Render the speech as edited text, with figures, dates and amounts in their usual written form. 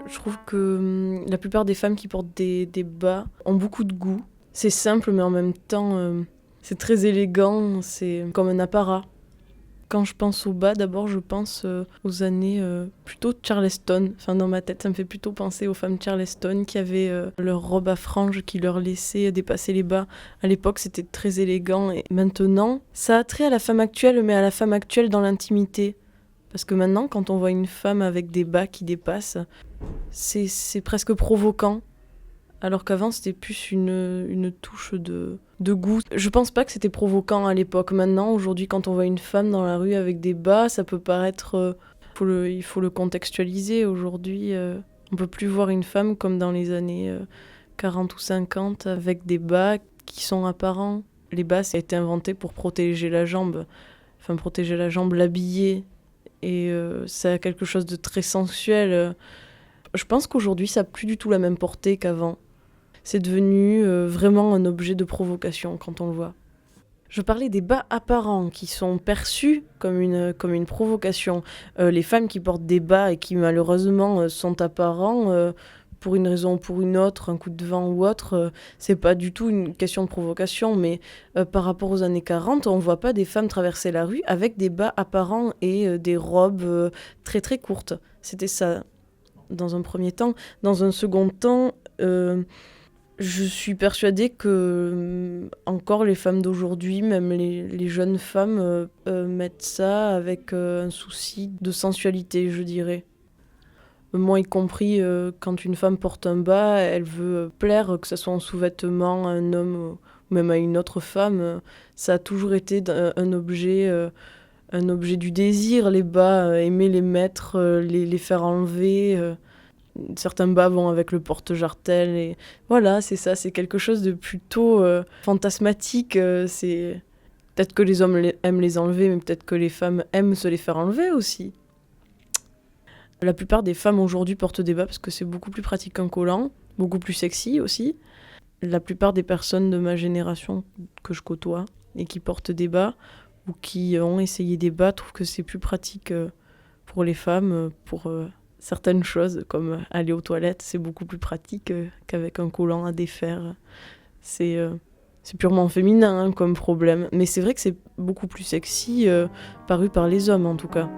Je trouve que la plupart des femmes qui portent des bas ont beaucoup de goût. C'est simple, mais en même temps, c'est très élégant, c'est comme un apparat. Quand je pense aux bas, d'abord, je pense aux années plutôt Charleston. Enfin, dans ma tête, ça me fait plutôt penser aux femmes Charleston qui avaient leur robe à franges qui leur laissait dépasser les bas. À l'époque, c'était très élégant. Et maintenant, ça a trait à la femme actuelle, mais à la femme actuelle dans l'intimité. Parce que maintenant, quand on voit une femme avec des bas qui dépassent, c'est presque provoquant. Alors qu'avant, c'était plus une touche de goût. Je pense pas que c'était provoquant à l'époque. Maintenant, aujourd'hui, quand on voit une femme dans la rue avec des bas, ça peut paraître... il faut le contextualiser. Aujourd'hui, on peut plus voir une femme comme dans les années 40 ou 50 avec des bas qui sont apparents. Les bas, ça a été inventé pour protéger la jambe. Enfin, protéger la jambe, l'habiller. Et ça a quelque chose de très sensuel. Je pense qu'aujourd'hui, ça n'a plus du tout la même portée qu'avant. C'est devenu vraiment un objet de provocation quand on le voit. Je parlais des bas apparents qui sont perçus comme une provocation. Les femmes qui portent des bas et qui malheureusement sont apparents pour une raison ou pour une autre, un coup de vent ou autre, c'est pas du tout une question de provocation, mais par rapport aux années 40, on voit pas des femmes traverser la rue avec des bas apparents et des robes très très courtes. C'était ça dans un premier temps. Dans un second temps, je suis persuadée que encore les femmes d'aujourd'hui, même les jeunes femmes, mettent ça avec un souci de sensualité, je dirais. Moi y compris, quand une femme porte un bas, elle veut plaire, que ce soit en sous-vêtements à un homme ou même à une autre femme. Ça a toujours été un objet du désir, les bas, aimer les mettre, les faire enlever. Certains bas vont avec le porte-jartel et voilà, c'est ça, c'est quelque chose de plutôt fantasmatique. C'est peut-être que les hommes aiment les enlever, mais peut-être que les femmes aiment se les faire enlever aussi. La plupart des femmes aujourd'hui portent des bas parce que c'est beaucoup plus pratique qu'un collant, beaucoup plus sexy aussi. La plupart des personnes de ma génération que je côtoie et qui portent des bas ou qui ont essayé des bas trouvent que c'est plus pratique pour les femmes, pour certaines choses comme aller aux toilettes, c'est beaucoup plus pratique qu'avec un collant à défaire. C'est purement féminin comme problème, mais c'est vrai que c'est beaucoup plus sexy paru par les hommes en tout cas.